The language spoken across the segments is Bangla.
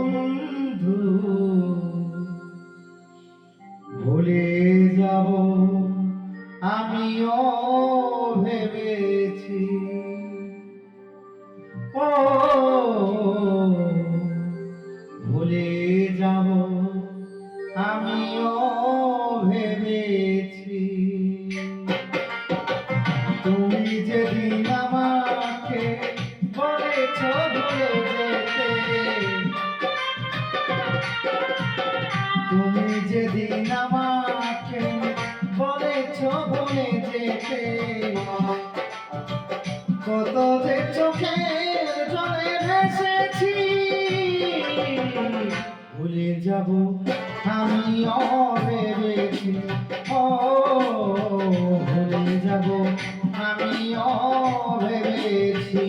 বন্ধু ভুলে যাব আমিও ভেবেছি ও ভুলে যাব আমিও ভেবেছি তুমি যেদিন আমাকে বলেছ ভুলে যেতে তুমি যেদিন আমাকে বলেছ ভুলে যেতে কত যে চোখের জলে ভেসেছি ভুলে যাব আমিও ভেবেছি ও ভুলে যাব আমিও ভেবেছি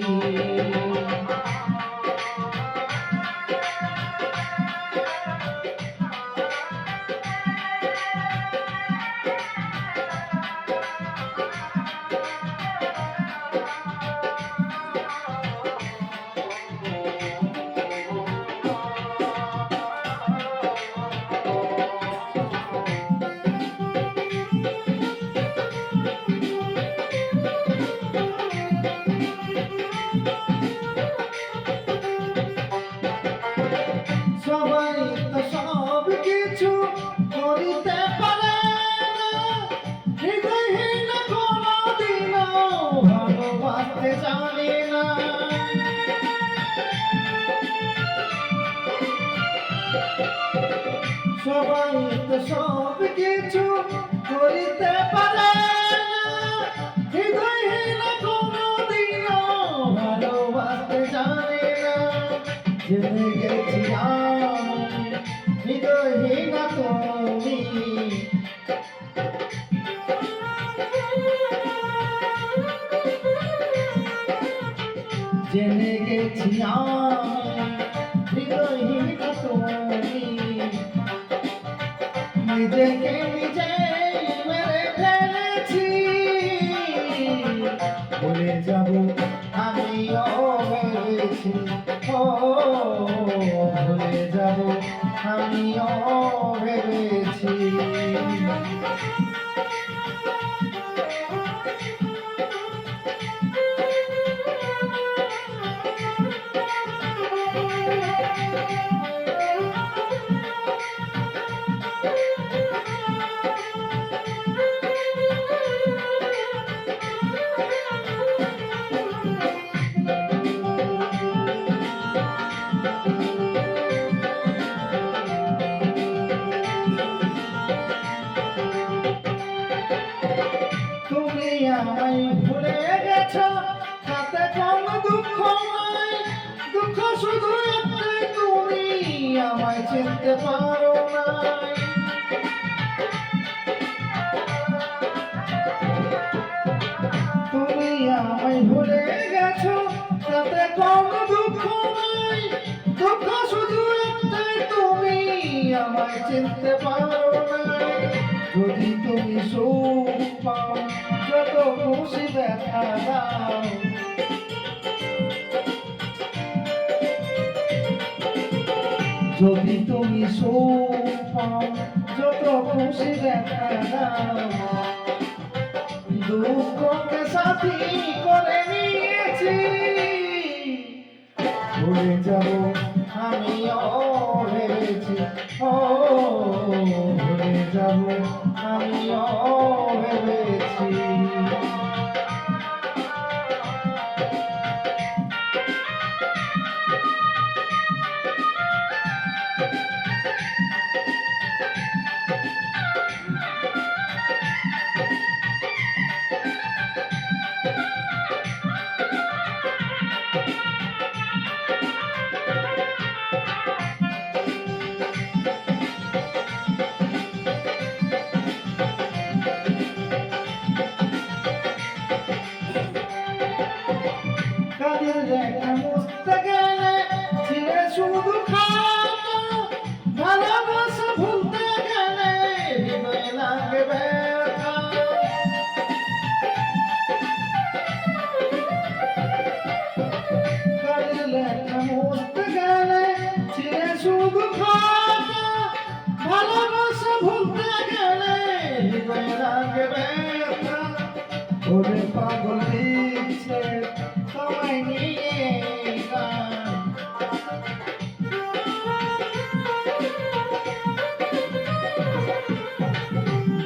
সবাই তো সব কিছু করিতে পারে হৃদয়হীন কোনদিনও ভালোবাসতে জানে না সবাই তো সব কিছু করিতে পারে হৃদয়হীন কোনদিনও ভালোবাসতে জানে না জেনে গেছি আমি হৃদয়হীন তুমি জেনে গেছি আমি হৃদয়হীন তুমি নিজেকে নিজে মেরে ফেলেছি ভুলে যাব আমিও ভেবেছি ও ভুলে যাব আমিও ভেবেছি আমায় ভুলে গেছ তাতে কোনো দুঃখ নাই দুঃখ শুধু একটাই তুমি আমায় চিনতে পারো নাই তুমি আমায় ভুলে গেছ তাতে কোনো দুঃখ নাই দুঃখ শুধু একটাই তুমি আমায় চিনতে পারো নাই যদি তুমি সুখ পাও যত খুশি দেখা দাও যদি তুমি সুখ পাও যত খুশি দেখা দাও দুঃখকে সাথী করে নিয়েছি ভুলে যাব আমিও ভেবেছি ও ভুলে যাব আমিও ভেবেছি বলে পাগল দিচ্ছে তোমায় নিয়ে গান।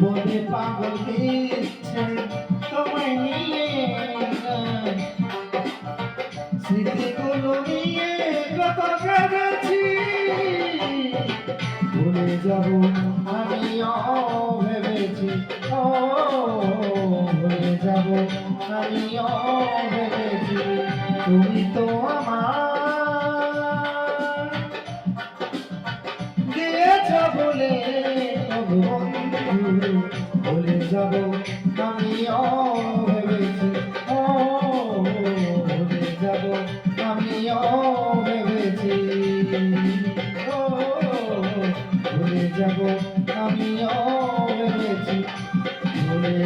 বলে পাগল দিচ্ছে তোমায় নিয়ে গান। স্মৃতিগুলো নিয়ে কত কেঁদেছি, ভুলে যাব আমিও ভেবেছি, ও ভুলে যাব আমিও ভেবেছি। তুমি তো আমার দিয়েছ বলে তবু বন্ধু, ভুলে যাব আমিও ভেবেছি, ও ভুলে যাব আমিও ভেবেছি, ও ভুলে যাব আমিও ভেবেছি, ভুলে